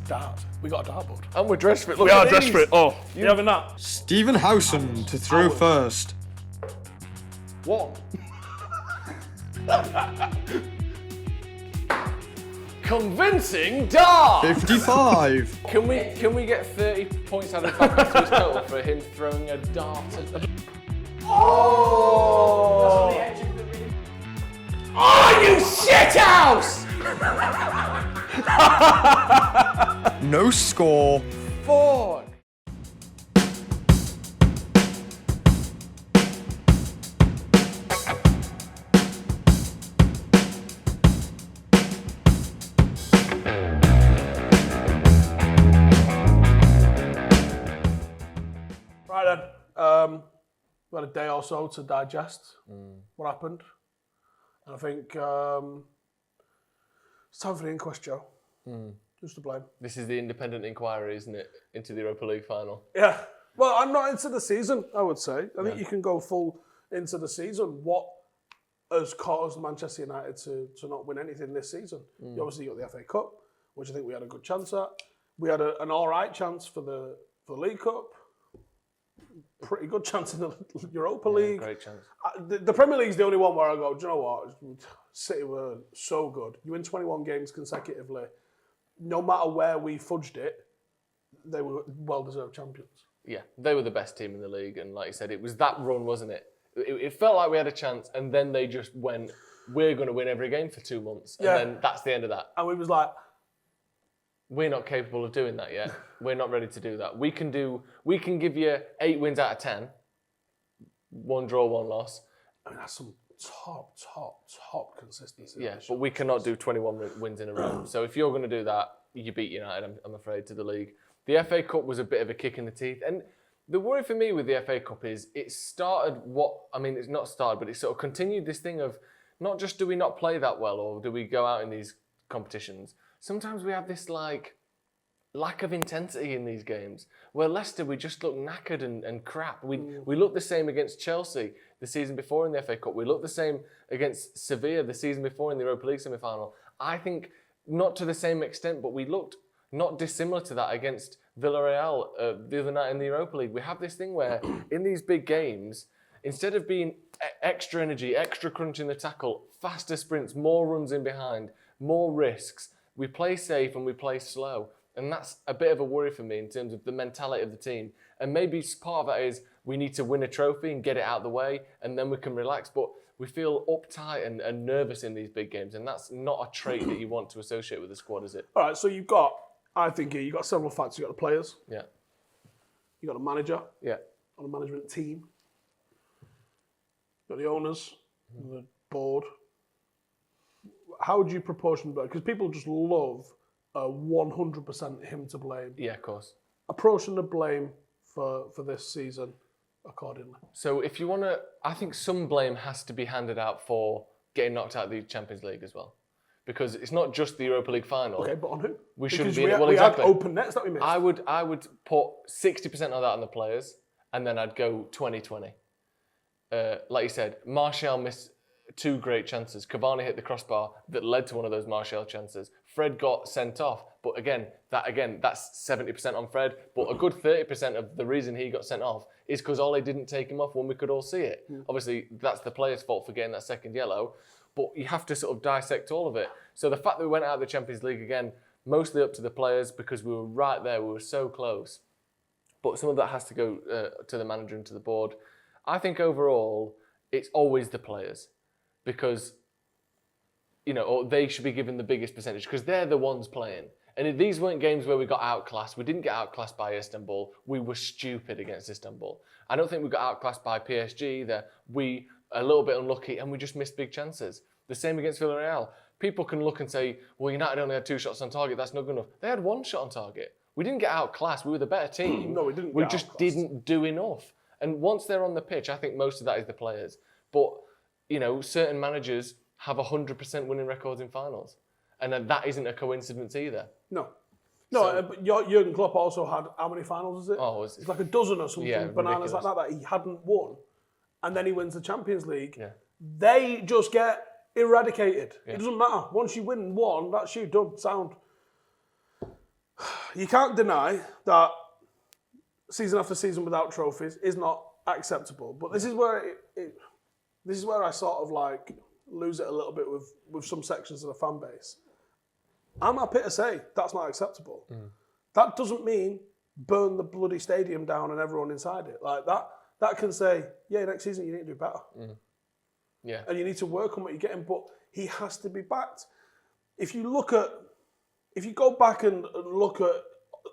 Darts. We got a dartboard. And we're dressed for it. Look We at are these. dressed for it. Oh, you having that? Stephen Howson to throw first. 1. Convincing dart. 55. Can we get 30 points out of back to his total for him throwing a dart? Oh! Oh, you shithouse! No score. 4. Right then. We had a day or so to digest what happened. And I think it's time for the inquest, Joe. Who's to blame? This is the independent inquiry, isn't it? Into the Europa League Final. Yeah. Well, I'm not into the season, I would say. I think you can go full into the season. What has caused Manchester United to not win anything this season? You obviously got the FA Cup, which I think we had a good chance at. We had an all right chance for the League Cup. Pretty good chance in the Europa League. Great chance. The Premier League's the only one where I go, do you know what? City were so good. You win 21 games consecutively. No matter where we fudged it, they were well-deserved champions. Yeah, they were the best team in the league, and like you said, it was that run, wasn't it? It felt like we had a chance, and then they just went, we're going to win every game for 2 months, and then that's the end of that. And we was like, we're not capable of doing that yet. We're not ready to do that. We can give you 8 wins out of 10, 1 draw, 1 loss. I mean, that's some top consistency. Yeah, but we cannot do 21 wins in a row. So if you're going to do that, you beat United, I'm afraid, to the league. The FA Cup was a bit of a kick in the teeth. And the worry for me with the FA Cup is it's not started, but it sort of continued this thing of not just do we not play that well or do we go out in these competitions. Sometimes we have this like lack of intensity in these games. Where Leicester, we just look knackered and crap. We look the same against Chelsea the season before in the FA Cup. We look the same against Sevilla the season before in the Europa League semi-final. I think not to the same extent, but we looked not dissimilar to that against Villarreal the other night in the Europa League. We have this thing where in these big games, instead of being extra energy, extra crunch in the tackle, faster sprints, more runs in behind, more risks, we play safe and we play slow. And that's a bit of a worry for me in terms of the mentality of the team. And maybe part of that is we need to win a trophy and get it out of the way and then we can relax. But we feel uptight and nervous in these big games. And that's not a trait that you want to associate with the squad, is it? all right, so you've got several factors. You've got the players. Yeah. You've got a manager. Yeah. On a management team. You've got the owners, the board. How would you proportion that? Because people just love 100% him to blame. Yeah, of course. Apportion the blame for this season accordingly. So if you want to, I think some blame has to be handed out for getting knocked out of the Champions League as well. Because it's not just the Europa League final. Okay, but on who? We shouldn't because be in it. We Exactly. had open nets that we missed. I would put 60% of that on the players, and then I'd go 20-20. Like you said, Martial missed 2 great chances. Cavani hit the crossbar that led to one of those Martial chances. Fred got sent off, but that's 70% on Fred. But a good 30% of the reason he got sent off is because Ole didn't take him off when we could all see it. Obviously, that's the player's fault for getting that second yellow, but you have to sort of dissect all of it. So the fact that we went out of the Champions League again, mostly up to the players because we were right there, we were so close. But some of that has to go to the manager and to the board. I think overall, it's always the players because, or they should be given the biggest percentage because they're the ones playing. And these weren't games where we got outclassed. We didn't get outclassed by Istanbul. We were stupid against Istanbul. I don't think we got outclassed by PSG either. We a little bit unlucky and we just missed big chances. The same against Villarreal. People can look and say, well, United only had 2 shots on target. That's not good enough. They had 1 shot on target. We didn't get outclassed. We were the better team. No, we didn't. We just didn't do enough. And once they're on the pitch, I think most of that is the players. But, certain managers have 100% winning records in finals. And that isn't a coincidence either. No. But Jurgen Klopp also had, how many finals is it? Oh, it's like a dozen or something, bananas ridiculous. like that he hadn't won. And then he wins the Champions League. Yeah. They just get eradicated. Yeah. It doesn't matter. Once you win 1, that's you, done, sound. you can't deny that season after season without trophies is not acceptable. But this is where this is where I sort of like lose it a little bit with some sections of the fan base. I'm happy to say that's not acceptable. That doesn't mean burn the bloody stadium down and everyone inside it. Like that can say, yeah, next season you need to do better. Yeah. And you need to work on what you're getting, but he has to be backed. If you go back and look at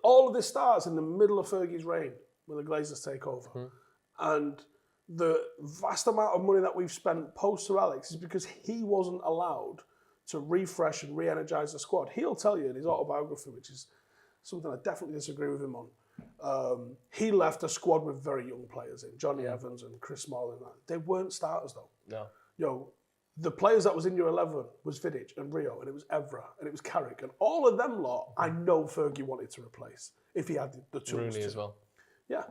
all of this starts in the middle of Fergie's reign when the Glazers take over. And the vast amount of money that we've spent post Sir Alex is because he wasn't allowed to refresh and re-energise the squad. He'll tell you in his autobiography, which is something I definitely disagree with him on. He left a squad with very young players in, Johnny Evans and Chris Smalling. They weren't starters though. No. The players that was in your 11 was Vidic and Rio, and it was Evra, and it was Carrick, and all of them lot, I know Fergie wanted to replace if he had the tools. Rooney as well. Yeah.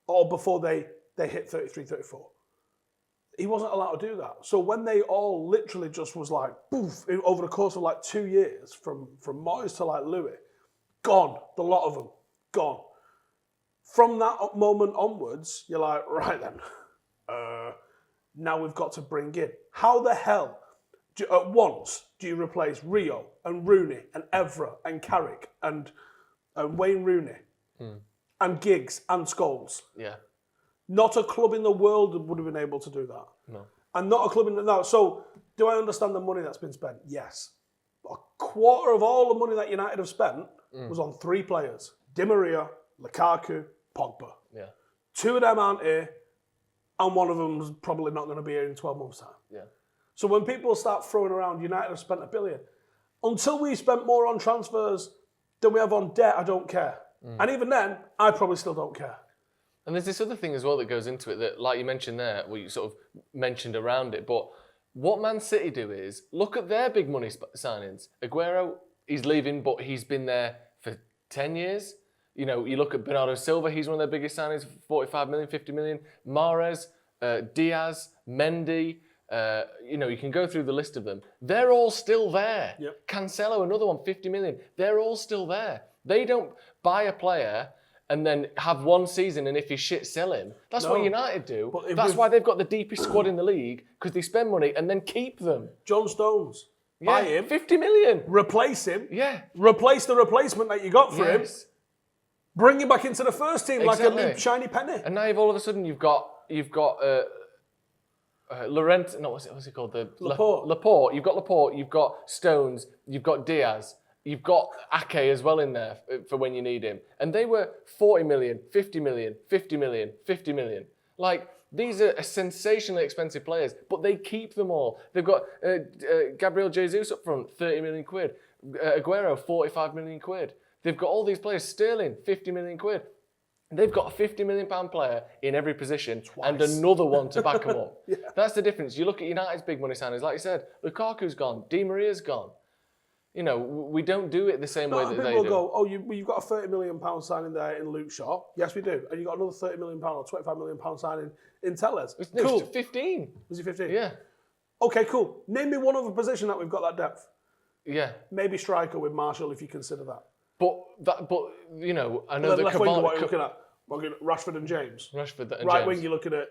Or before they hit 33, 34. He wasn't allowed to do that. So when they all literally just was like, poof, over the course of like 2 years, from Moyes to like Louis, gone, the lot of them, gone. From that moment onwards, you're like, right then, now we've got to bring in. How the hell, at once, do you replace Rio and Rooney and Evra and Carrick and Wayne Rooney and Giggs and Scholes? Yeah. Not a club in the world would have been able to do that. No. And not a club in the... No, so, do I understand the money that's been spent? Yes. A quarter of all the money that United have spent was on 3 players. Di Maria, Lukaku, Pogba. Yeah. 2 of them aren't here, and one of them's probably not going to be here in 12 months' time. Yeah. So when people start throwing around, United have spent $1 billion. Until we spent more on transfers than we have on debt, I don't care. And even then, I probably still don't care. And there's this other thing as well that goes into it that, like you mentioned there, well, you sort of mentioned around it, but what Man City do is look at their big money signings. Aguero, he's leaving, but he's been there for 10 years. You know, you look at Bernardo Silva, he's one of their biggest signings, 45 million, 50 million. Mahrez, Diaz, Mendy, you know, you can go through the list of them. They're all still there. Yep. Cancelo, another one, 50 million. They're all still there. They don't buy a player and then have one season, and if he's shit, sell him. That's what United do. That's why they've got the deepest squad in the league, because they spend money and then keep them. John Stones, buy him. 50 million. Replace him. Yeah. Replace the replacement that you got for him. Bring him back into the first team like a new shiny penny. And now all of a sudden you've got Laurent, no, what's he called? Laporte. You've got Laporte, you've got Stones, you've got Diaz. You've got Ake as well in there for when you need him. And they were 40 million, 50 million, 50 million, 50 million. Like, these are sensationally expensive players, but they keep them all. They've got Gabriel Jesus up front, 30 million quid. Aguero, 45 million quid. They've got all these players. Sterling, 50 million quid. They've got a £50 million player in every position and another one to back them up. That's the difference. You look at United's big money signings, like you said, Lukaku's gone, Di Maria's gone. You know, we don't do it the same way that they do. People go, oh, you've got a £30 million signing there in Luke Shaw. Yes, we do. And you've got another £30 million or £25 million signing in Tellez. Cool. 15. Was he 15? Yeah. Okay, cool. Name me one other position that we've got that depth. Yeah. Maybe striker with Marshall, if you consider that. But you know, I know that left winger, what are you looking at? Rashford and James. Rashford and right James. wing, you're looking at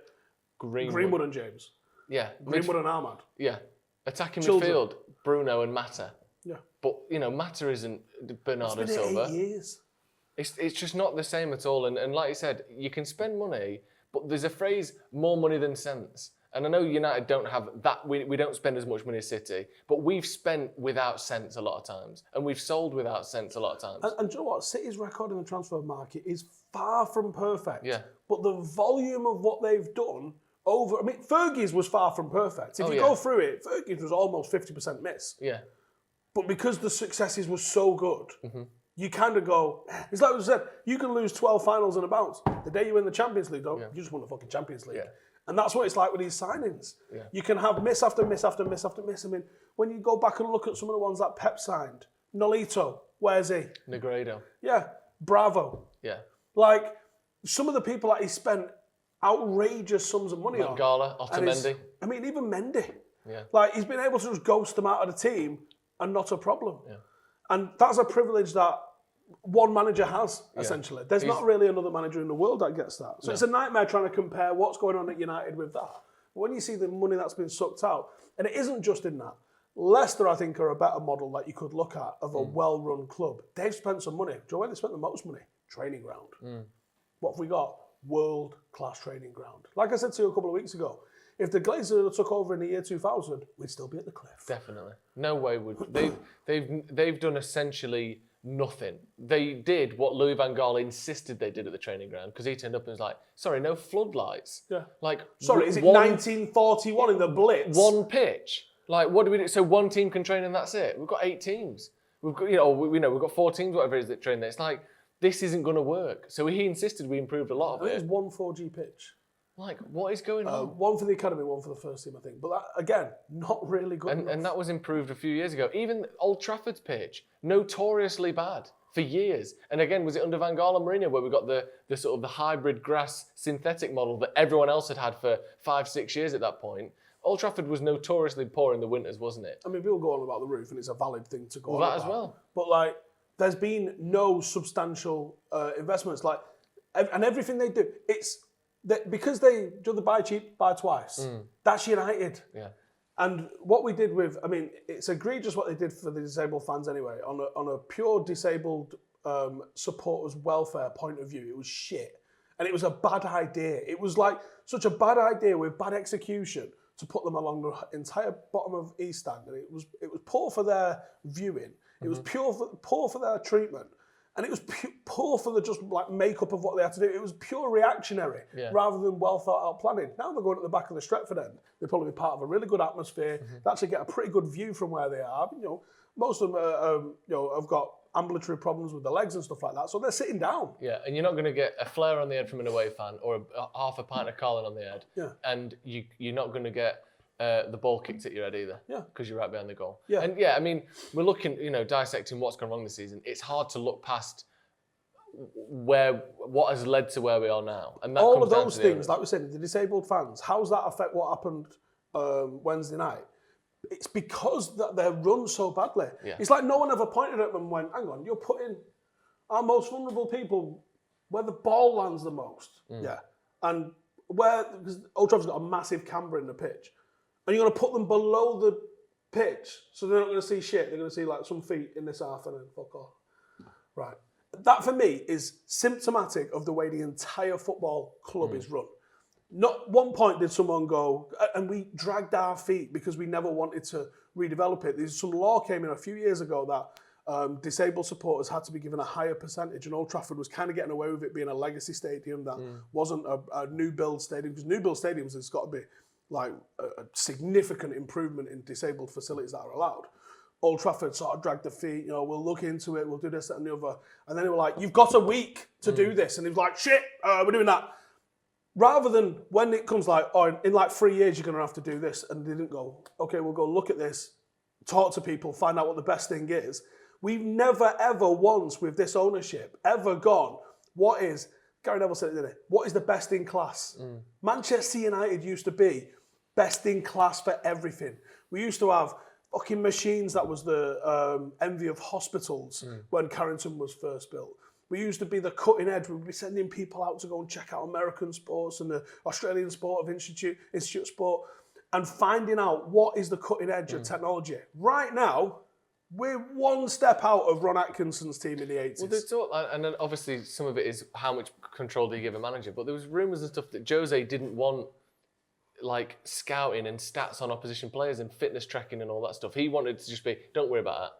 Greenwood and James. Yeah. Greenwood and Ahmad. Yeah. Attacking Children. midfield, Bruno and Mata. Yeah. But, you know, Mata isn't Bernardo It's been Silva. 8 years. It's just not the same at all. And like you said, you can spend money, but there's a phrase, more money than sense. And I know United don't have that, we don't spend as much money as City, but we've spent without sense a lot of times. And we've sold without sense a lot of times. And do you know what? City's record in the transfer market is far from perfect. Yeah. But the volume of what they've done Fergie's was far from perfect. If you go through it, Fergie's was almost 50% miss. Yeah. But because the successes were so good, you kind of go, it's like we said, you can lose 12 finals in a bounce. The day you win the Champions League, you just won the fucking Champions League. Yeah. And that's what it's like with these signings. Yeah. You can have miss after miss after miss after miss. I mean, when you go back and look at some of the ones that Pep signed, Nolito, where's he? Negredo. Yeah. Bravo. Yeah. Like, some of the people that he spent outrageous sums of money on. Gala, Otamendi. I mean, even Mendy. Yeah. Like, he's been able to just ghost them out of the team and not a problem. Yeah. And that's a privilege that one manager has, essentially. There's not really another manager in the world that gets that. So it's a nightmare trying to compare what's going on at United with that. When you see the money that's been sucked out, and it isn't just in that. Leicester, I think, are a better model that you could look at of a well-run club. They've spent some money. Do you know where they spent the most money? Training ground. What have we got? World-class training ground. Like I said to you a couple of weeks ago, if the Glazer took over in the year 2000, we'd still be at the cliff. Definitely. No way would they've done essentially nothing. They did what Louis van Gaal insisted they did at the training ground because he turned up and was like, "Sorry, no floodlights." Yeah. Like, sorry, is it 1941 in the Blitz? One pitch. Like, what do we do? So one team can train and that's it. We've got 8 teams. We've got, we've got 4 teams, whatever it is that train there. It's like, this isn't going to work. So he insisted we improved a lot of it. I think it's one 4G pitch. Like, what is going on? One for the academy, one for the first team, I think. But that, again, not really good enough. And that was improved a few years ago. Even Old Trafford's pitch, notoriously bad for years. And again, was it under Van Gaal and Mourinho where we got the sort of the hybrid grass synthetic model that everyone else had for 5-6 years at that point? Old Trafford was notoriously poor in the winters, wasn't it? I mean, people go on about the roof, and it's a valid thing to go on that about. as well. But, like, there's been no substantial investments. Like, and everything they do, it's because they do the buy cheap, buy twice. That's United. Yeah. And what we did with, I mean, it's egregious what they did for the disabled fans anyway. On a pure disabled supporters welfare point of view, it was shit. And it was a bad idea. It was like such a bad idea with bad execution to put them along the entire bottom of East Stand. And it was poor for their viewing. It was poor for their treatment. And it was poor for the just like makeup of what they had to do. It was pure reactionary rather than well thought out planning. Now they're going at the back of the Stretford end. They'll probably be part of a really good atmosphere. They actually get a pretty good view from where they are. Most of them have got ambulatory problems with their legs and stuff like that. So they're sitting down. Yeah, and you're not going to get a flare on the head from an away fan or half a pint of Carlin on the head. Yeah. And you're not going to get the ball kicked at your head either. Yeah. Because you're right behind the goal. Yeah. And I mean, we're looking, dissecting what's gone wrong this season. It's hard to look past what has led to where we are now. And that all of those things, like we said, the disabled fans, how does that affect what happened Wednesday night? It's because that they're run so badly. Yeah. It's like no one ever pointed at them and went, hang on, you're putting our most vulnerable people where the ball lands the most. Yeah. And because Old Trafford's got a massive camber in the pitch, and you're going to put them below the pitch, so they're not going to see shit. They're going to see like some feet in this half and then fuck off. Right. That for me is symptomatic of the way the entire football club is run. Not one point did someone go, and we dragged our feet because we never wanted to redevelop it. There's some law came in a few years ago that disabled supporters had to be given a higher percentage, and Old Trafford was kind of getting away with it being a legacy stadium that wasn't a new build stadium, because new build stadiums has got to be like a significant improvement in disabled facilities that are allowed. Old Trafford sort of dragged the feet, we'll look into it, we'll do this, that and the other. And then they were like, you've got a week to do this. And he was like, shit, we're doing that. Rather than when it comes like, in like 3 years, you're going to have to do this. And they didn't go, okay, we'll go look at this, talk to people, find out what the best thing is. We've never, ever once with this ownership ever gone, Gary Neville said it, didn't he? What is the best in class? Manchester United used to be best in class for everything. We used to have fucking machines that was the envy of hospitals when Carrington was first built. We used to be the cutting edge. We'd be sending people out to go and check out American sports and the Australian sport of Institute of Sport and finding out what is the cutting edge of technology. Right now, we're one step out of Ron Atkinson's team in the 80s. Well, and then obviously some of it is how much control do you give a manager, but there was rumours and stuff that Jose didn't want like scouting and stats on opposition players and fitness tracking and all that stuff. He wanted to just be, don't worry about that.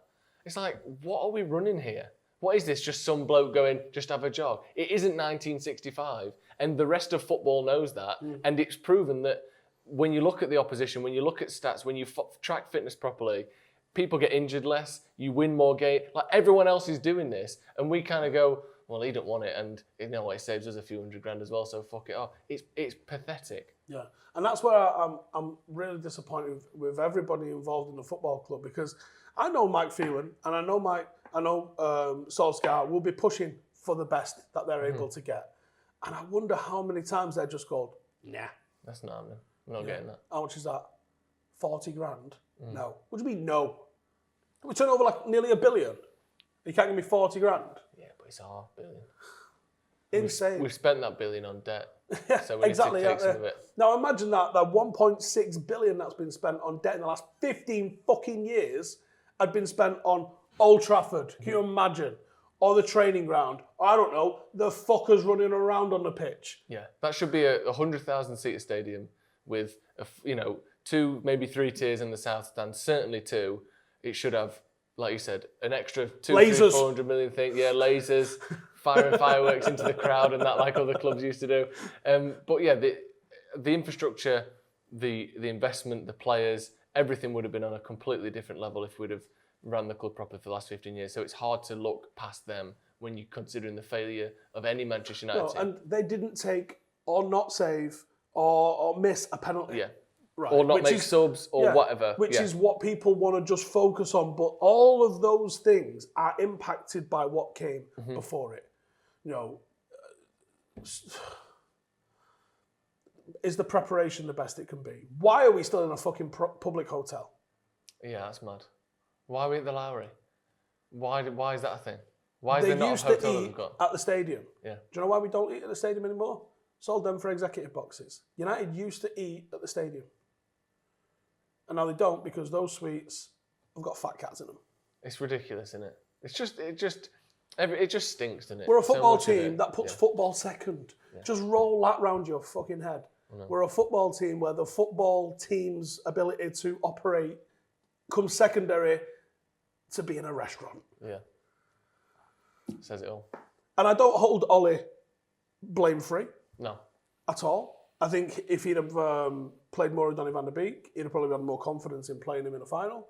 It's like, what are we running here? What is this? Just some bloke going, just have a jog. It isn't 1965, and the rest of football knows that. And it's proven that when you look at the opposition, when you look at stats, when you track fitness properly, people get injured less, you win more games. Like everyone else is doing this, and we kind of go, well, he don't want it, and it saves us a few $100,000 as well, so fuck it off. It's pathetic. Yeah, and that's where I'm really disappointed with everybody involved in the football club, because I know Mike Phelan and I know Solskjaer will be pushing for the best that they're able to get, and I wonder how many times they're just going, nah, that's not happening. I'm not getting that. How much is that? 40 grand? No. What do you mean no? We turn over like nearly $1 billion. You can't give me 40 grand. Yeah. It's our billion. Insane. We've spent that billion on debt. Yeah, So we exactly. need to take some of it. Now imagine that 1.6 billion that's been spent on debt in the last 15 fucking years had been spent on Old Trafford. Can you imagine? Or the training ground. Or I don't know, the fuckers running around on the pitch. Yeah, that should be a 100,000 seater stadium with 2, maybe 3 tiers in the south stand. Certainly 2. It should have, like you said, an extra 200, 300, 400 million thing. Yeah, lasers. Firing fireworks into the crowd and that, like other clubs used to do. But yeah, the infrastructure, the investment, the players, everything would have been on a completely different level if we'd have ran the club properly for the last 15 years. So it's hard to look past them when you're considering the failure of any Manchester United team. And they didn't take or not save or miss a penalty. Yeah. Right. Or not make subs or whatever. Which is what people want to just focus on. But all of those things are impacted by what came before it. Is the preparation the best it can be? Why are we still in a fucking public hotel? Yeah, that's mad. Why are we at the Lowry? Why is that a thing? Why is there not a hotel that we've got? At the stadium. Yeah. Do you know why we don't eat at the stadium anymore? Sold them for executive boxes. United used to eat at the stadium. And now they don't because those suites have got fat cats in them. It's ridiculous, isn't it? It just stinks, doesn't it? We're a football team that puts football second. Yeah. Just roll that round your fucking head. We're a football team where the football team's ability to operate comes secondary to being a restaurant. Yeah. Says it all. And I don't hold Ollie blame-free. No. At all. I think if he'd have played more with Donny van der Beek, he'd have probably had more confidence in playing him in a final.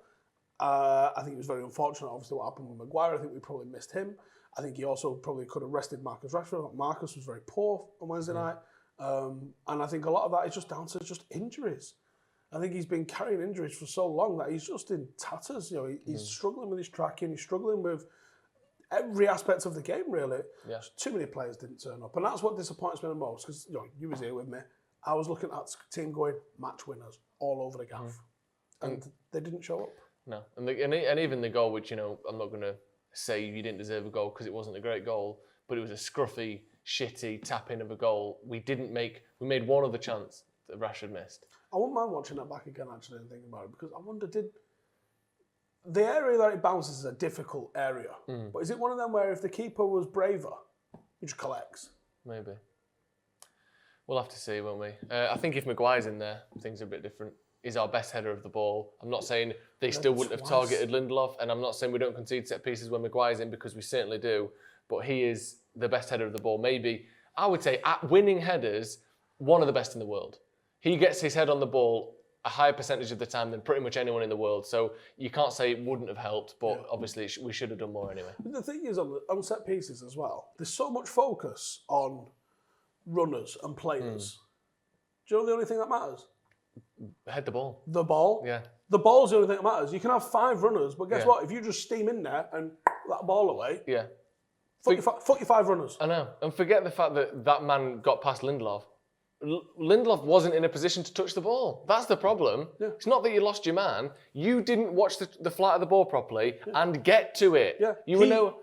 I think it was very unfortunate, obviously, what happened with Maguire. I think we probably missed him. I think he also probably could have rested Marcus Rashford. Marcus was very poor on Wednesday night. And I think a lot of that is just down to just injuries. I think he's been carrying injuries for so long that he's just in tatters. He's struggling with his tracking. He's struggling with every aspect of the game, really. Yeah. Too many players didn't turn up. And that's what disappoints me the most, because you was here with me. I was looking at the team going, match winners, all over the gaff. And they didn't show up. No. And even the goal, which, I'm not going to say you didn't deserve a goal because it wasn't a great goal, but it was a scruffy, shitty tap-in of a goal. We made one other chance that Rashford missed. I wouldn't mind watching that back again, actually, and thinking about it, because I wonder, the area that it bounces is a difficult area, but is it one of them where if the keeper was braver, he just collects? Maybe. We'll have to see, won't we? I think if Maguire's in there, things are a bit different. He's our best header of the ball. I'm not saying they still wouldn't have targeted Lindelof, and I'm not saying we don't concede set pieces when Maguire's in, because we certainly do, but he is the best header of the ball. Maybe, I would say, at winning headers, one of the best in the world. He gets his head on the ball a higher percentage of the time than pretty much anyone in the world. So you can't say it wouldn't have helped, but obviously we should have done more anyway. The thing is, on set pieces as well, there's so much focus on runners and players. Do you know the only thing that matters? Head the ball. The ball? Yeah. The ball's the only thing that matters. You can have 5 runners, but guess what? If you just steam in there and that ball away, fuck your 5 runners. I know. And forget the fact that man got past Lindelof. Lindelof wasn't in a position to touch the ball. That's the problem. Yeah. It's not that you lost your man. You didn't watch the flight of the ball properly and get to it. Yeah.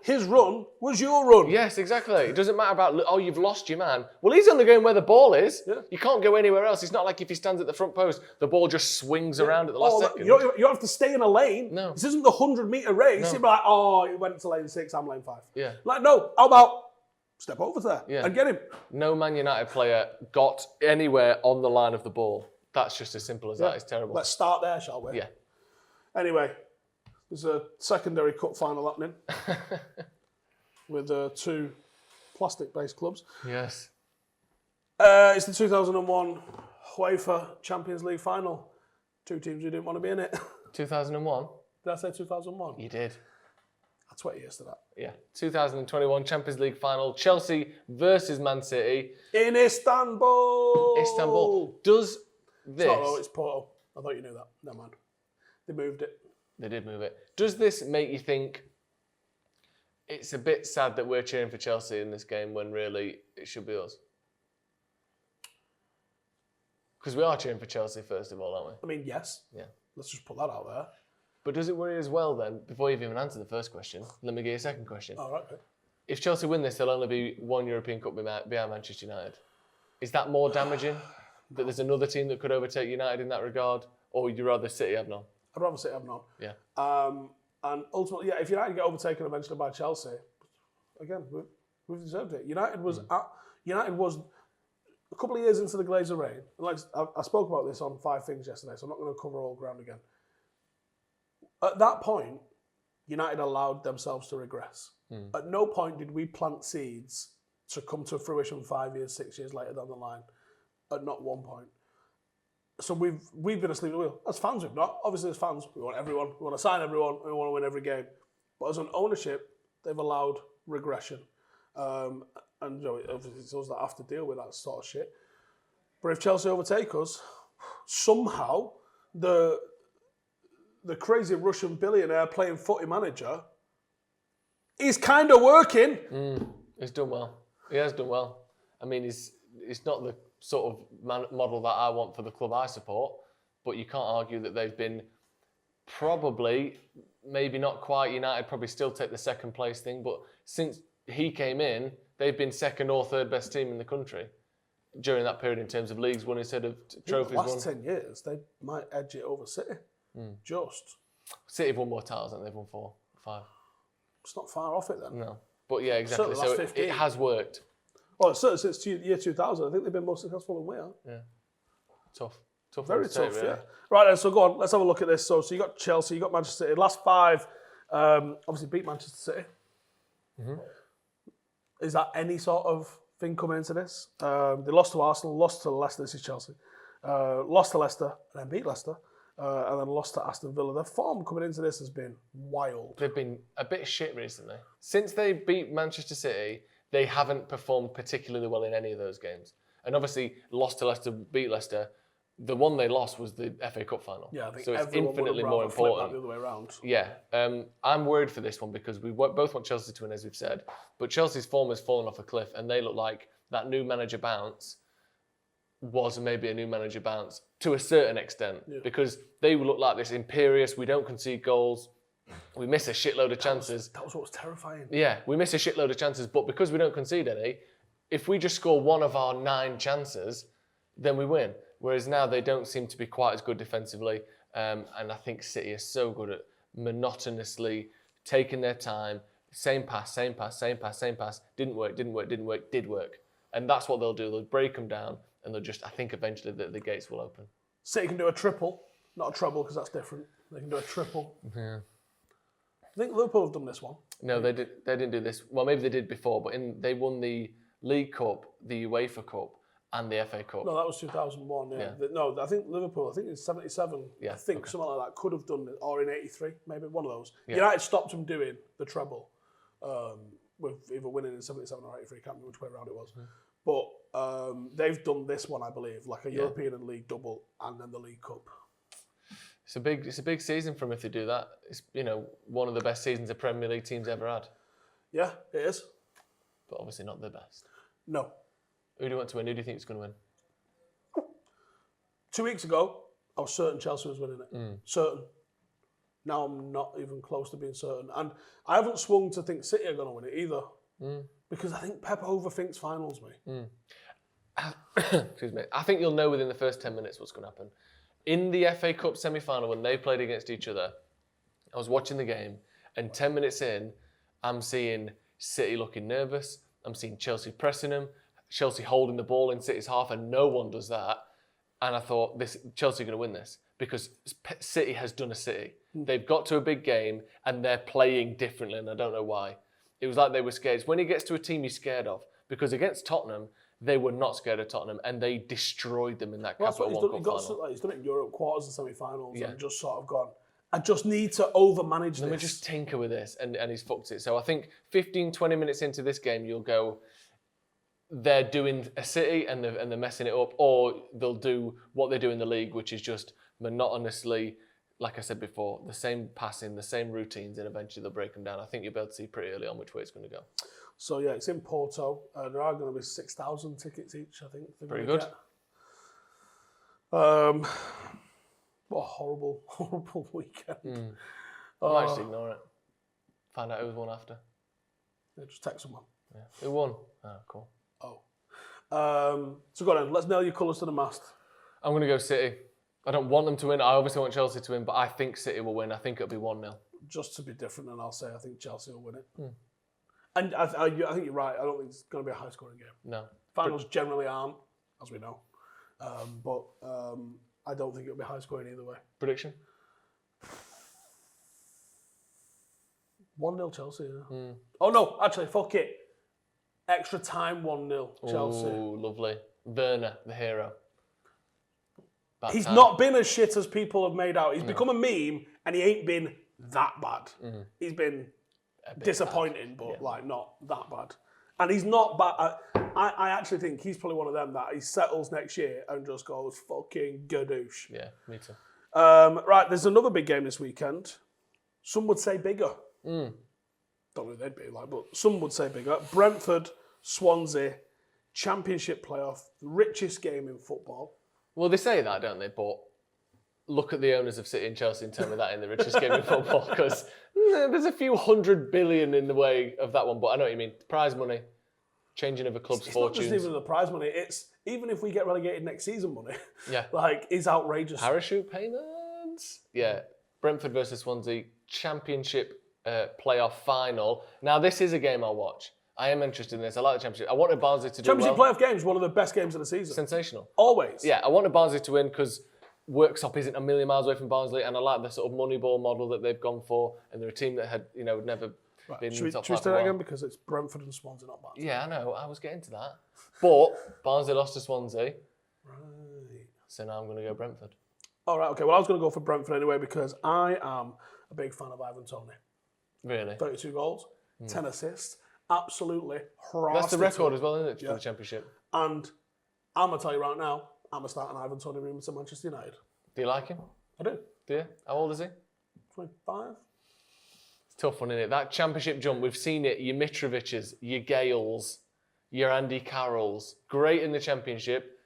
His run was your run. Yes, exactly. It doesn't matter about, you've lost your man. Well, he's only going where the ball is. Yeah. You can't go anywhere else. It's not like if he stands at the front post, the ball just swings around at the last second. You don't have to stay in a lane. No. This isn't the 100-metre race. No. You'd be like, he went to lane 6, I'm lane 5. Yeah. Like, no, how about step over there and get him? No Man United player got anywhere on the line of the ball. That's just as simple as that. It's terrible. Let's start there, shall we? Yeah. Anyway, there's a secondary cup final happening with 2 plastic-based clubs. Yes. It's the 2001 UEFA Champions League final. 2 teams who didn't want to be in it. 2001? Did I say 2001? You did. 20 years to that. Yeah. 2021 Champions League final. Chelsea versus Man City. In Istanbul. Does this... It's Porto. I thought you knew that. Never mind. They moved it. They did move it. Does this make you think it's a bit sad that we're cheering for Chelsea in this game when really it should be us? Because we are cheering for Chelsea first of all, aren't we? I mean, yes. Yeah. Let's just put that out there. But does it worry as well then, before you've even answered the first question, let me get you a second question. All right. Okay. if Chelsea win this, they'll only be one European Cup behind Manchester United. Is that more damaging? That there's another team that could overtake United in that regard? Or would you rather City have none? I'd rather City have none. Yeah. And ultimately, yeah, if United get overtaken eventually by Chelsea, again, we've deserved it. United was a couple of years into the Glazer reign. Like I spoke about this on 5 Things yesterday, so I'm not going to cover all ground again. At that point, United allowed themselves to regress. At no point did we plant seeds to come to fruition 5 years, 6 years later down the line. At not one point. So we've been asleep at the wheel. As fans, we've not. Obviously, as fans, we want everyone. We want to sign everyone. We want to win every game. But as an ownership, they've allowed regression. And obviously, it's us that have to deal with that sort of shit. But if Chelsea overtake us, somehow the crazy Russian billionaire playing footy manager is kind of working. He's done well. He has done well. I mean, it's not the sort of model that I want for the club I support, but you can't argue that they've been probably, maybe not quite, United probably still take the second place thing, but since he came in, they've been second or third best team in the country during that period in terms of leagues won instead of trophies won. The last 10 years, they might edge it over City. Just. City have won more titles than they've won 4, 5. It's not far off it then. No. But yeah, exactly. Certainly So last it has worked. Well, certainly since year 2000, I think they've been more successful than we are. Yeah. Tough. Tough. Very one to tough, take, really. yeah. Right then, so go on, let's have a look at this. So you got Chelsea, you got Manchester City. Last 5, obviously beat Manchester City. Is that any sort of thing coming into this? They lost to Arsenal, lost to Leicester, this is Chelsea. Lost to Leicester, and then beat Leicester. And then lost to Aston Villa. Their form coming into this has been wild. They've been a bit shit recently. Since they beat Manchester City, they haven't performed particularly well in any of those games. And obviously, lost to Leicester, beat Leicester. The one they lost was the FA Cup final. Yeah, I think so it's infinitely more important. The other way around. Yeah, I'm worried for this one because we both want Chelsea to win, as we've said. But Chelsea's form has fallen off a cliff, and they look like that new manager bounce was maybe a new manager bounce to a certain extent because they look like this imperious, we don't concede goals, we miss a shitload of chances. That was what was terrifying. Yeah, we miss a shitload of chances, but because we don't concede any, if we just score one of our 9 chances, then we win. Whereas now they don't seem to be quite as good defensively, and I think City is so good at monotonously taking their time, same pass, didn't work, did work. And that's what they'll do, they'll break them down, and they'll just, I think eventually the gates will open. City can do a triple, not a treble because that's different. They can do a triple. Yeah. I think Liverpool have done this one. No, they didn't do this. Well, maybe they did before, but they won the League Cup, the UEFA Cup, and the FA Cup. No, that was 2001. Yeah. No, I think Liverpool. I think in '77. Yeah, I think something like that could have done it, or in '83, maybe one of those. Yeah. United stopped them doing the treble, with either winning in '77 or '83. Can't remember which way around it was. But they've done this one, I believe, like a European and League double, and then the League Cup. It's a big season for them if they do that. It's one of the best seasons the Premier League teams ever had. Yeah, it is. But obviously not the best. No. Who do you want to win? Who do you think is going to win? 2 weeks ago, I was certain Chelsea was winning it. Certain. Now I'm not even close to being certain. And I haven't swung to think City are going to win it either. Because I think Pep overthinks finals, mate. Excuse me. I think you'll know within the first 10 minutes what's going to happen. In the FA Cup semi-final, when they played against each other, I was watching the game, and 10 minutes in, I'm seeing City looking nervous. I'm seeing Chelsea pressing them, Chelsea holding the ball in City's half, and no one does that. And I thought, Chelsea are going to win this because City has done a City. They've got to a big game, and they're playing differently, and I don't know why. It was like they were scared. It's when he gets to a team he's scared of, because against Tottenham, they were not scared of Tottenham, and they destroyed them in that Capital One Cup final. He's done it in Europe, quarters and semi-finals, and just sort of gone, I just need to over-manage this. Let me just tinker with this, and he's fucked it. So I think 15, 20 minutes into this game, you'll go, they're doing a City and they're messing it up, or they'll do what they do in the league, which is just monotonously, like I said before, the same passing, the same routines, and eventually they'll break them down. I think you'll be able to see pretty early on which way it's going to go. So yeah, it's in Porto. There are going to be 6,000 tickets each, I think. Pretty good. What a horrible, horrible weekend. I might just ignore it. Find out who's won after. Yeah, just text someone. Yeah. Who won? Oh, cool. So go on, let's nail your colours to the mast. I'm going to go City. I don't want them to win. I obviously want Chelsea to win, but I think City will win. I think it'll be 1-0. Just to be different, and I'll say I think Chelsea will win it. And I think you're right. I don't think it's going to be a high-scoring game. No. Finals generally aren't, as we know. But I don't think it'll be high-scoring either way. Prediction? 1-0 Chelsea, yeah. Oh, no, actually, fuck it. Extra time 1-0 Chelsea. Oh, lovely. Werner, the hero. He's not been as shit as people have made out. He's become a meme, and he ain't been that bad. He's been disappointing, but like not that bad. And he's not bad. I actually think he's probably one of them that he settles next year and just goes fucking gadoosh. Yeah, me too. Right, there's another big game this weekend. Some would say bigger. Don't know who they'd be like, but some would say bigger. Brentford, Swansea, Championship playoff, the richest game in football. Well, they say that, don't they? But look at the owners of City and Chelsea and tell me that in the richest game in football, because there's a few 100 billion in the way of that one. But I know what you mean. Prize money, changing of a club's fortunes. It's not just even the prize money. It's even if we get relegated next season money. Yeah. Like, is outrageous. Parachute payments. Yeah. Brentford versus Swansea, Championship playoff final. Now, this is a game I'll watch. I am interested in this. I like the Championship. I wanted Barnsley to do Championship well. playoff game is one of the best games of the season. Sensational. Always. Yeah, I wanted Barnsley to win because Worksop isn't a million miles away from Barnsley, and I like the sort of Moneyball model that they've gone for, and they're a team that had, never been in the top Should we five say for a that while. again? Because it's Brentford and Swansea, not Barnsley. Yeah, I know. I was getting to that. But Barnsley lost to Swansea. Right. So now I'm going to go Brentford. All right, okay. Well, I was going to go for Brentford anyway because I am a big fan of Ivan Toney. Really? 32 goals, 10 assists. Absolutely harassed. That's the record as well, isn't it, for the Championship? And I'm going to tell you right now, I'm starting Ivan Toney rumors at Manchester United. Do you like him? I do. Do you? How old is he? 25. It's a tough one, isn't it? That Championship jump, we've seen it. Your Mitrovic's, your Gales, your Andy Carrolls. Great in the Championship.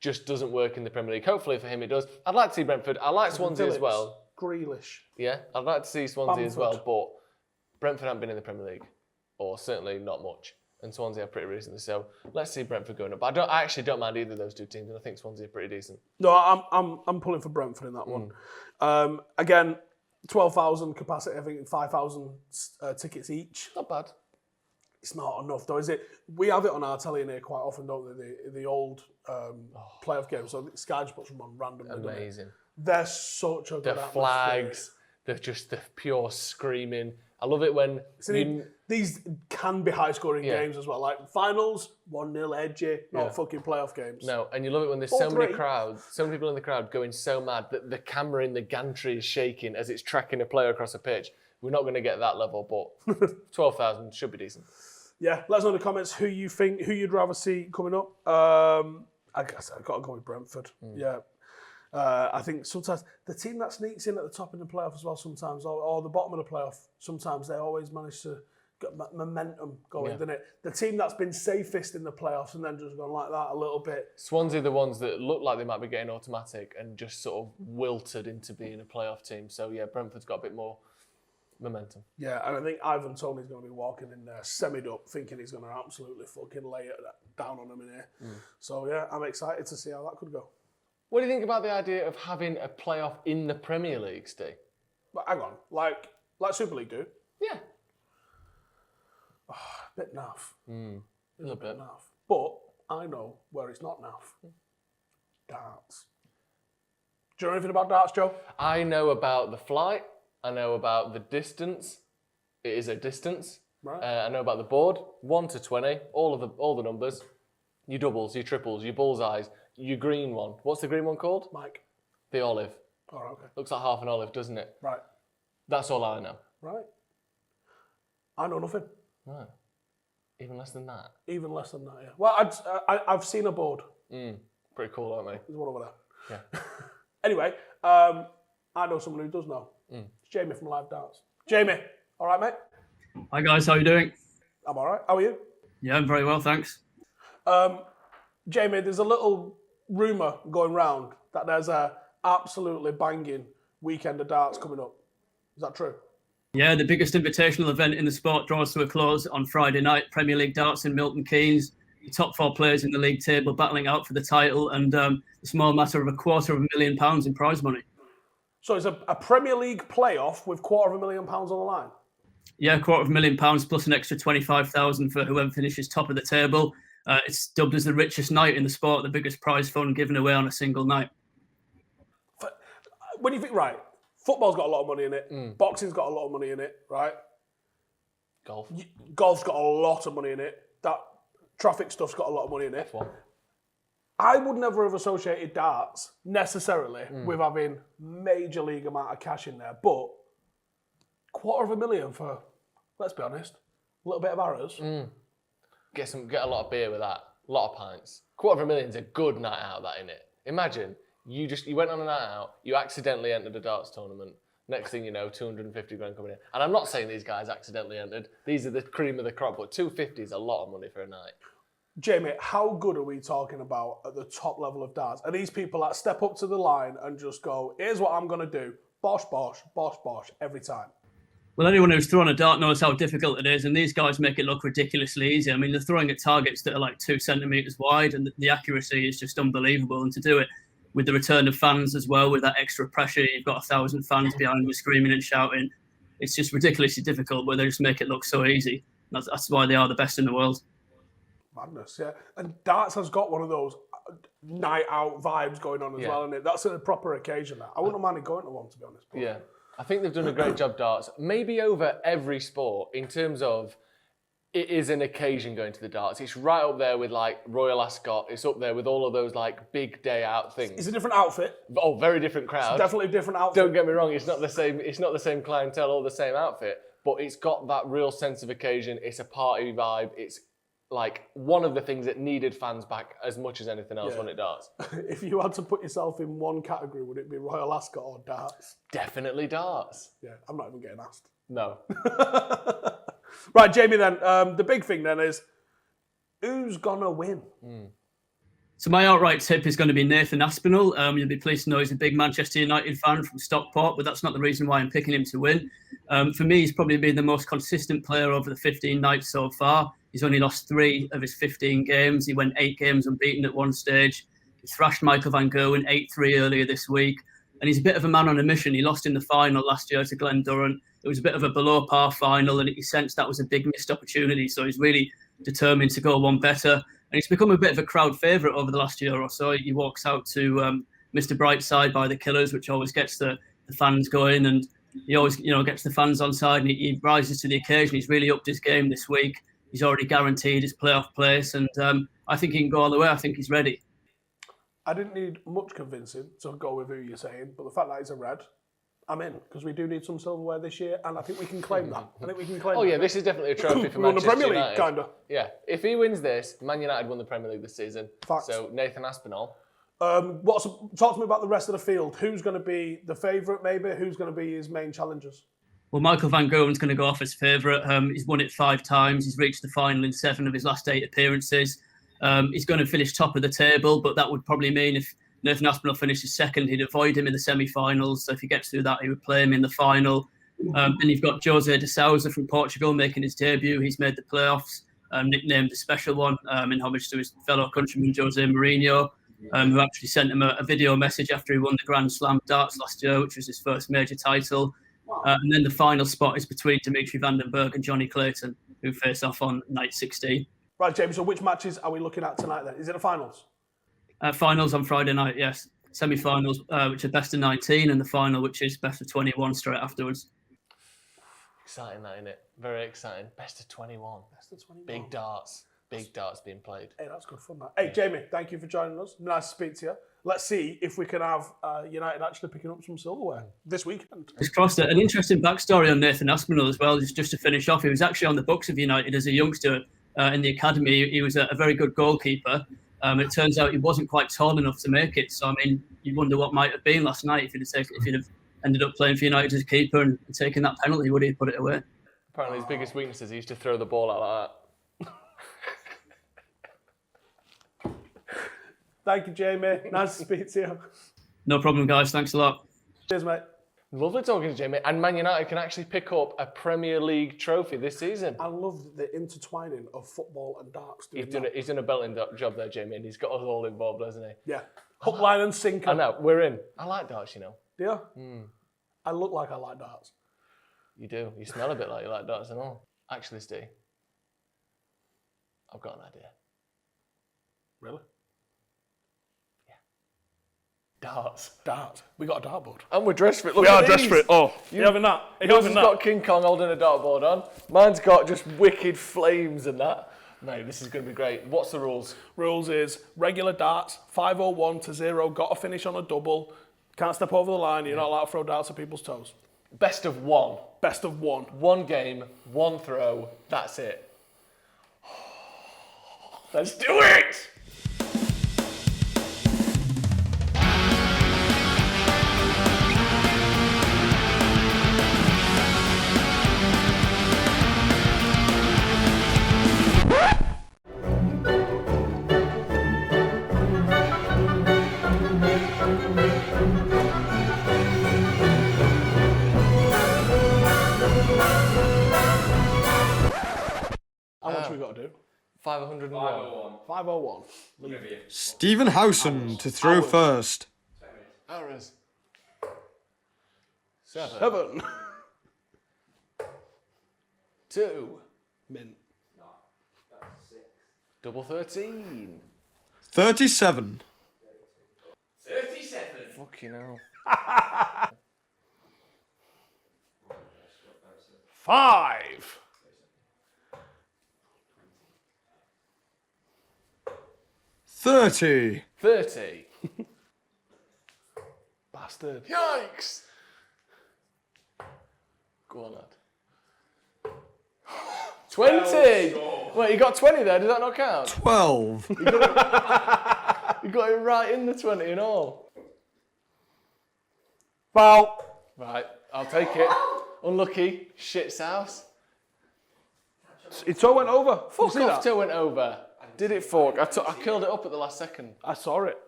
Just doesn't work in the Premier League. Hopefully for him it does. I'd like to see Brentford. I like Swansea as well. Grealish. Yeah, I'd like to see Swansea as well, Bamford. but Brentford haven't been in the Premier League, or certainly not much, and Swansea have pretty recently. So let's see Brentford going up. But I actually don't mind either of those two teams, and I think Swansea are pretty decent. No, I'm pulling for Brentford in that one. Again, 12,000 capacity. I think 5,000 tickets each. Not bad. It's not enough, though, is it? We have it on our telly in here quite often, don't they? The old playoff games. So Sky just puts them on randomly. Amazing. They're such a good The atmosphere. flags, they're just the pure screaming. I love it when These can be high-scoring games as well. Like finals, 1-0 edgy, not fucking playoff games. No, and you love it when there's so many crowds, so many people in the crowd going so mad that the camera in the gantry is shaking as it's tracking a player across a pitch. We're not going to get that level, but 12,000 should be decent. Yeah, let us know in the comments who you'd rather see coming up. I guess I've got to go with Brentford. Yeah. I think sometimes the team that sneaks in at the top in the playoff as well sometimes, or the bottom of the playoff, sometimes they always manage to get momentum going, doesn't it? The team that's been safest in the playoffs and then just gone like that a little bit. Swansea are the ones that look like they might be getting automatic and just sort of wilted into being a playoff team. So yeah, Brentford's got a bit more momentum. Yeah, and I think Ivan Toney's going to be walking in there semied up, thinking he's going to absolutely fucking lay it down on him in here. So yeah, I'm excited to see how that could go. What do you think about the idea of having a playoff in the Premier League, Steve? But hang on, like Super League do? Yeah. A bit naff. A little bit. Naff. But I know where it's not naff. Darts. Do you know anything about darts, Joe? I know about the flight. I know about the distance. It is a distance. Right. I know about the board, 1 to 20, all the numbers. Your doubles, your triples, your bullseyes, your green one. What's the green one called? Mike. The olive. Oh, okay. Looks like half an olive, doesn't it? Right. That's all I know. Right. I know nothing. Right. Even less than that. Even less than that, yeah. Well, I've seen a board. Pretty cool, aren't they? There's one over there. Yeah. Anyway, I know someone who does know. It's Jamie from LiveDarts. Jamie, all right, mate? Hi guys, how are you doing? I'm all right. How are you? Yeah, I'm very well, thanks. Jamie, there's a little rumour going round that there's a absolutely banging weekend of darts coming up. Is that true? Yeah, the biggest invitational event in the sport draws to a close on Friday night. Premier League darts in Milton Keynes. The top 4 players in the league table battling out for the title, and a small matter of £250,000 in prize money. So it's a Premier League playoff with £250,000 on the line? Yeah, £250,000 plus an extra 25,000 for whoever finishes top of the table. It's dubbed as the richest night in the sport, the biggest prize fund given away on a single night. When you think, right, football's got a lot of money in it, boxing's got a lot of money in it, right? Golf's got a lot of money in it. That traffic stuff's got a lot of money in it. F1. I would never have associated darts necessarily with having major league amount of cash in there, but £250,000 for, let's be honest, a little bit of arrows. Get a lot of beer with that, a lot of pints. £250,000's a good night out, that, innit? Imagine you went on a night out, you accidentally entered a darts tournament. Next thing you know, 250 grand coming in. And I'm not saying these guys accidentally entered. These are the cream of the crop, but 250 is a lot of money for a night. Jamie, how good are we talking about at the top level of darts? Are these people that step up to the line and just go, here's what I'm going to do, bosh, bosh, bosh, bosh, every time? Well, anyone who's thrown a dart knows how difficult it is, and these guys make it look ridiculously easy. I mean, they're throwing at targets that are like 2 centimetres wide, and the accuracy is just unbelievable. And to do it with the return of fans as well, with that extra pressure, you've got 1,000 fans behind you screaming and shouting. It's just ridiculously difficult, but they just make it look so easy. That's why they are the best in the world. Madness, yeah. And darts has got one of those night out vibes going on as well, isn't it? That's a proper occasion. I wouldn't mind going to one, to be honest. But... Yeah. I think they've done a great job, darts. Maybe over every sport in terms of it is an occasion going to the darts. It's right up there with like Royal Ascot. It's up there with all of those like big day out things. It's a different outfit. Oh, very different crowd. It's definitely a different outfit. Don't get me wrong. It's not the same. It's not the same clientele or the same outfit, but it's got that real sense of occasion. It's a party vibe. It's like one of the things that needed fans back as much as anything else when it darts. If you had to put yourself in one category, would it be Royal Ascot or darts? Definitely darts. Yeah, I'm not even getting asked. No. Right, Jamie, then, the big thing then is, who's going to win? So my outright tip is going to be Nathan Aspinall. You'll be pleased to know he's a big Manchester United fan from Stockport, but that's not the reason why I'm picking him to win. For me, he's probably been the most consistent player over the 15 nights so far. He's only lost 3 of his 15 games. He went 8 games unbeaten at one stage. He thrashed Michael van Gerwen 8-3 earlier this week. And he's a bit of a man on a mission. He lost in the final last year to Glenn Durrant. It was a bit of a below par final, and he sensed that was a big missed opportunity. So he's really determined to go one better. And he's become a bit of a crowd favourite over the last year or so. He walks out to Mr. Brightside by the Killers, which always gets the fans going. And he always gets the fans on side, and he rises to the occasion. He's really upped his game this week. He's already guaranteed his playoff place, and I think he can go all the way. I think he's ready. I didn't need much convincing to go with who you're saying, but the fact that he's a red, I'm in, because we do need some silverware this year, and I think we can claim that. Oh yeah, this is definitely a trophy for Manchester Premier League, United. kind of. Yeah, if he wins this, Man United won the Premier League this season. Facts. So Nathan Aspinall. Talk to me about the rest of the field. Who's going to be the favourite, maybe? Who's going to be his main challengers? Well, Michael van Gerwen's going to go off as favourite. He's won it 5 times. He's reached the final in 7 of his last 8 appearances. He's going to finish top of the table, but that would probably mean if Nathan Aspinall finishes second, he'd avoid him in the semi-finals. So if he gets through that, he would play him in the final. Then you've got Jose de Sousa from Portugal making his debut. He's made the playoffs, nicknamed the special one in homage to his fellow countryman Jose Mourinho, who actually sent him a video message after he won the Grand Slam darts last year, which was his first major title. And then the final spot is between Dimitri van den Berg and Johnny Clayton, who face off on night 16. Right, James, so which matches are we looking at tonight then? Is it the finals? Finals on Friday night, yes. Semi-finals, which are best of 19, and the final, which is best of 21 straight afterwards. Exciting, that, isn't it? Very exciting. Best of 21. Best of 21. Big darts. Big darts being played. Hey, that's good fun, that. Hey, Jamie, thank you for joining us. Nice to speak to you. Let's see if we can have United actually picking up some silverware this weekend. It's crossed an interesting backstory on Nathan Aspinall as well, just to finish off. He was actually on the books of United as a youngster in the academy. He was a very good goalkeeper. It turns out he wasn't quite tall enough to make it. So, I mean, you wonder what might have been last night if he'd have ended up playing for United as a keeper and taking that penalty, would he have put it away? Apparently his biggest weakness is he used to throw the ball out like that. Thank you, Jamie. Nice to speak to you. No problem, guys. Thanks a lot. Cheers, mate. Lovely talking to Jamie. And Man United can actually pick up a Premier League trophy this season. I love the intertwining of football and darts. He's done a belting job there, Jamie, and he's got us all involved, hasn't he? Yeah. Hook, line and sinker. I know, we're in. I like darts, you know. Do you? I look like I like darts. You do. You smell a bit like you like darts and all. Actually, Steve, I've got an idea. Really? Darts. Darts. We got a dartboard. And we're dressed for it. Look We at are these. dressed for it. Oh, you having that? You Yours having has that? got King Kong holding a dartboard on. Mine's got just wicked flames and that. Mate, this is going to be great. What's the rules? Rules is regular darts, 501 to 0, got to finish on a double, can't step over the line, you're not allowed to throw darts at people's toes. Best of one. Best of one. One game, one throw, that's it. Let's do it! How much we got to do? 501. 501. Stephen Howson to throw first. Hours. 7. 7. 2. Mint. Double 13. 37. 37. Fucking hell. 5. 30. 30. Bastard. Yikes! Go on, lad. 20! Wait, you got 20 there, did that not count? 12. You got it right in the 20 and all. Foul. Right, I'll take it. Unlucky, shit's house. His toe went over. Fuck You see off, that? toe went over. Did it fork? I curled it up at the last second. I saw it.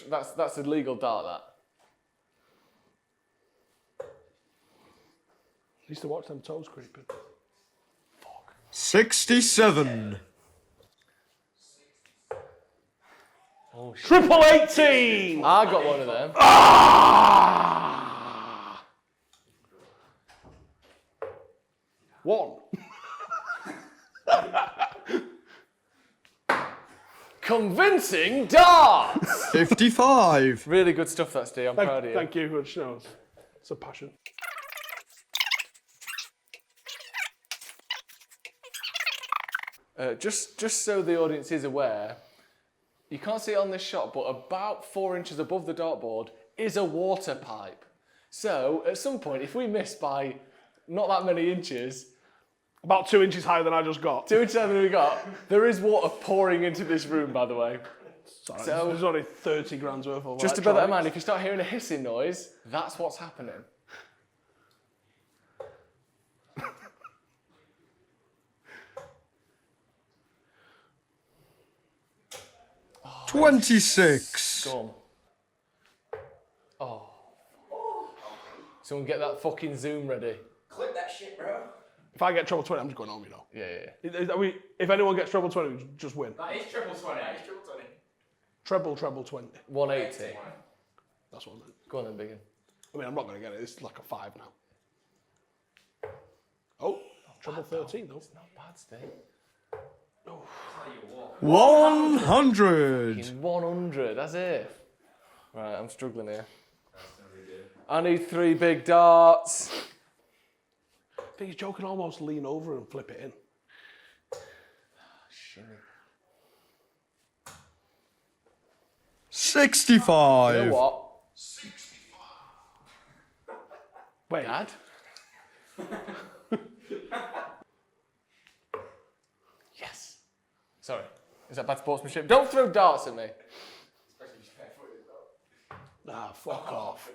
That's a legal dart, that. I used to watch them toes creeping. 67. Oh, shit. Triple 18. I got one of them. Ah! 1. Convincing darts! 55. Really good stuff, that, Steve. I'm proud of you. Thank you. Good shows. It's a passion. Just so the audience is aware, you can't see it on this shot, but about 4 inches above the dartboard is a water pipe. So at some point, if we miss by not that many inches, About 2 inches higher than I just got. 2 inches higher than we got, there is water pouring into this room, by the way. Sorry, So- there's only 30 grand's worth of Just to bear that in mind, electronics. if you start hearing a hissing noise, that's what's happening. 26. Go on. Oh. Someone get that fucking Zoom ready. Clip that shit, bro. If I get treble 20, I'm just going home, you know. Yeah. If anyone gets treble 20, we just win. That is triple 20. That is triple 20. Treble 20. 180. That's what I meant. Go on then, Biggin. I mean, I'm not going to get it. It's like a 5 now. Oh, treble 13 though. Not bad, Steve. 100. 100, that's it. Right, I'm struggling here. I need 3 big darts. I think Joe can almost lean over and flip it in. Shimmy. 65. You know what? Wait, Dad? Yes. Sorry. Is that bad sportsmanship? Don't throw darts at me. nah, fuck off.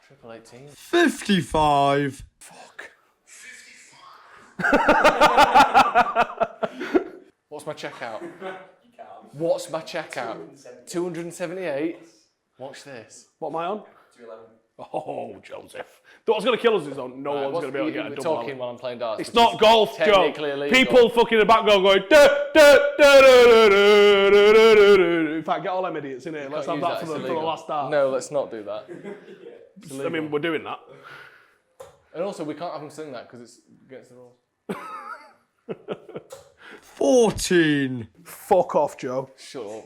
Triple 18. 55. Fuck. What's my checkout? What's my checkout? 278. Watch this. What am I on? 211. Oh, Joseph. What's going to kill us is no one's going to be able to get a We're double. talking while I'm playing darts. It's not golf, Joe. technically illegal. People fucking in the background going. Da, da, da, da, da, da, da, da, da. In fact, get all them idiots in here. Let's have that for the last dart. No, let's not do that. I mean, we're doing that. And also, we can't have them sing that because it's against the rules. 14. Fuck off, Joe. Shut up.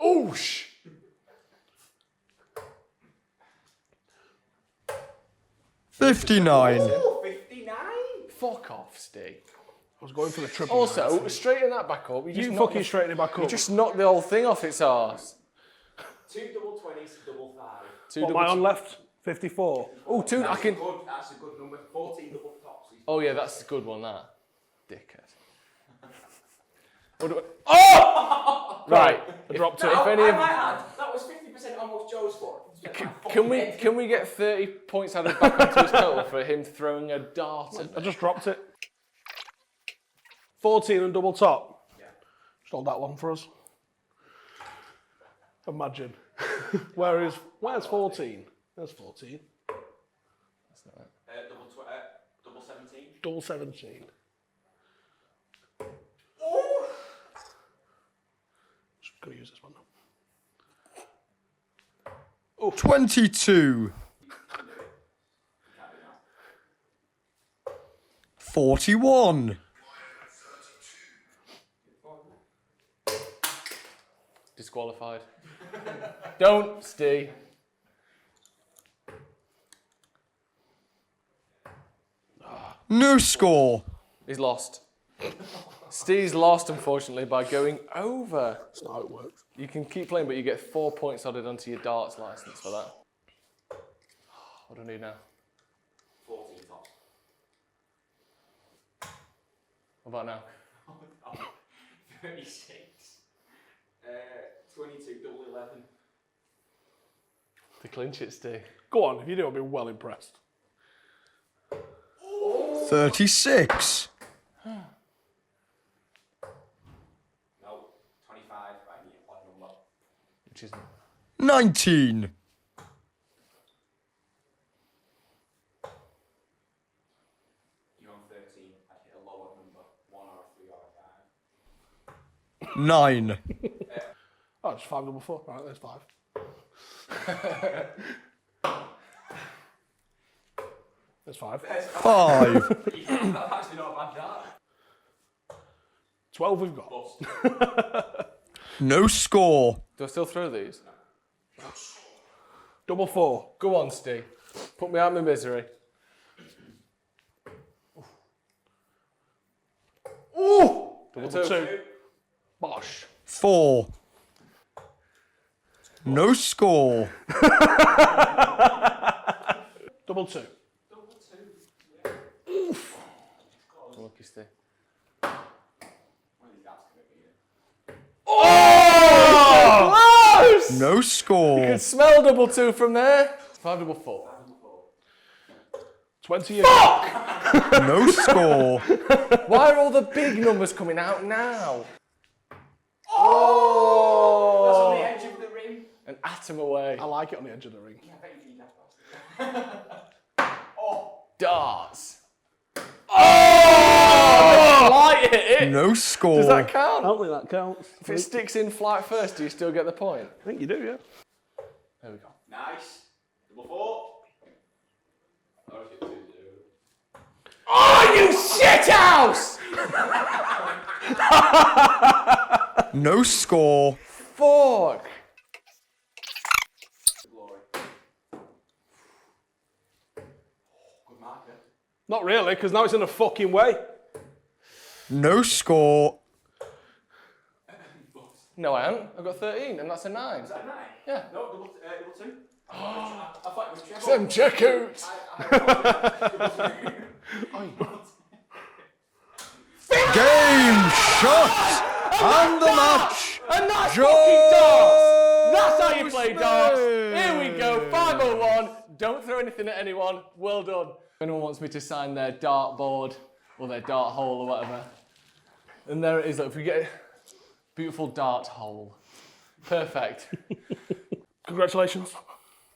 Oosh! 59. Oh, 59? Fuck off, Steve. I was going for the triple. Also, straighten that back up. you fucking straighten it back up. You just knocked the whole thing off its arse. 2 double 20s, double 5. What am I on left? 54. Oh, two. I can. That's a good number. 14 double tops. Oh yeah, that's a good one. That. Dickhead. What do oh! Right. I dropped it. No, If any I of- might add, that was 50% almost Joe's fault. Can we get 30 points added back onto his total for him throwing a dart at I me? just dropped it. 14 and double top. Yeah. Just hold that one for us. Imagine. Where's 14? There's 14. That's not it. Double 17. Double 17. Just gonna use this one now. 22. 41. Disqualified. Don't, Steve. No score. He's lost. Steve's lost, unfortunately, by going over. That's not how it works. You can keep playing, but you get 4 points added onto your darts license for that. What do I need now? 14 tops. What about now? 36. 22 double 11. To clinch it, Steve. Go on, if you do, I'll be well impressed. 36. No, 25. I need a odd number. Which is 19. You're on 13. I'd hit a lower number. 1 or a 3 or a 5. 9. Oh, it's 5 double 4. Right, there's 5. There's 5. 5. That's actually not a bad dart. 12 we've got. Bust. No score. Do I still throw these? Double 4. Go on, Steve. Put me out of my misery. Ooh! Double Two. 2. Bosh. 4. No score. Double 2. Double 2. Yeah. Oof. Lucky Steve. One of these darts can make it. Oh! Close! No You score. can smell double 2 from there. 5 double 4. 28. No score. Why are all the big numbers coming out now? That's on the Oh! edge of the ring. An atom away. I like it on the edge of the ring. Yeah, I bet you need that. Oh! Darts. Oh! Light hit it. No score. Does that I count? don't think that counts. If it sticks in flight first, do you still get the point? I think you do, yeah. There we go. Nice. Double 4. Oh, shit, 2-0. Oh, you shithouse! No score. Fuck. Glory. Good marker. Not really, because now it's in a fucking way. No score. No, I haven't. I've got 13, and that's a 9. Is that a 9? Yeah. No, double 2. I thought it was triple. Some checkouts. Game shot. And the match. And that's Joe fucking darts! That's how you play Smith. darts! Here we go, 501. Don't throw anything at anyone. Well done. If anyone wants me to sign their dart board or their dart hole or whatever. And there it is. Look, if we get a beautiful dart hole. Perfect. Congratulations.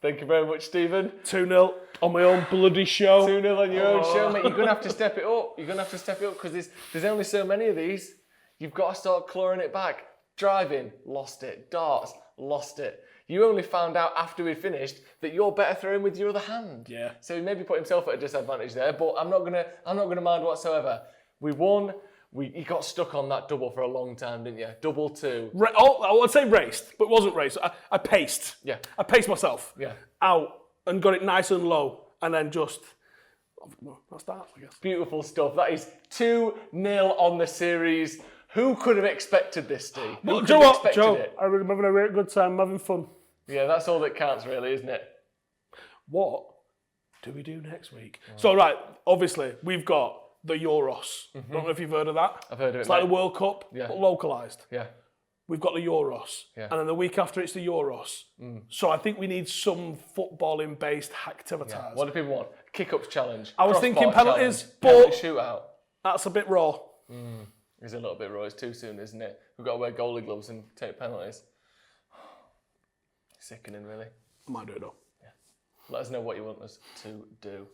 Thank you very much, Stephen. 2-0 on my own bloody show. 2-0 on your own show, mate. You're going to have to step it up. You're going to have to step it up because there's only so many of these. You've got to start clawing it back. Driving, lost it. Darts, lost it. You only found out after we finished that you're better throwing with your other hand. Yeah. So he maybe put himself at a disadvantage there, but I'm not gonna mind whatsoever. We won. You got stuck on that double for a long time, didn't you? Double two. I would say raced, but it wasn't raced. I paced. Yeah. I paced myself. Yeah. Out and got it nice and low, and then just. That's that, I guess. Beautiful stuff. That is 2-0 on the series. Who could have expected this, Steve? Who could have expected it? I'm having a really good time. I'm having fun. Yeah, that's all that counts, really, isn't it? What do we do next week? So, obviously, we've got the Euros. Don't know if you've heard of that. I've heard of it. It's like mate. the World Cup, but localised. Yeah. We've got the Euros. Yeah. And then the week after, it's the Euros. So I think we need some footballing-based activities. Yeah. What do people want? Kick-ups challenge. I was thinking crossbar penalties, challenge, but- penalty shootout. That's a bit raw. It's a little bit raw. It's too soon, isn't it? We've got to wear goalie gloves and take penalties. Sickening, really. I might do it though. Let us know what you want us to do.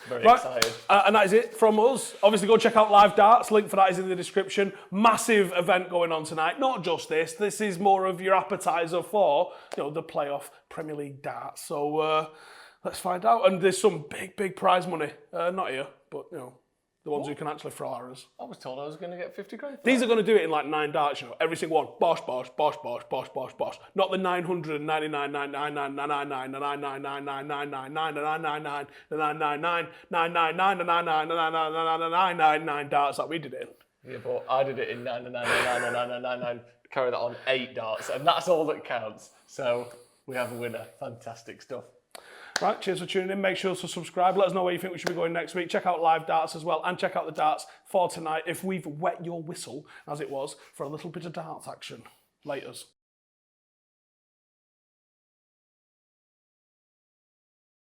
Very Right, excited. and that is it from us. Obviously, go check out LiveDarts. Link for that is in the description. Massive event going on tonight. Not just this. This is more of your appetizer for the playoff Premier League darts. So let's find out. And there's some big prize money. Not here, but the ones who can actually throw arrows. I was told I was going to get 50 grand. These are going to do it in like 9 darts, every single one. Bosh, bosh, bosh, bosh, bosh, bosh, bosh. Not the 999 darts that we did it in. Yeah, but I did it in 999. Carry that on 8 darts, and that's all that counts. So we have a winner. Fantastic stuff. Right, cheers for tuning in. Make sure to subscribe. Let us know where you think we should be going next week. Check out LiveDarts as well, and check out the darts for tonight if we've wet your whistle, as it was, for a little bit of darts action. Laters.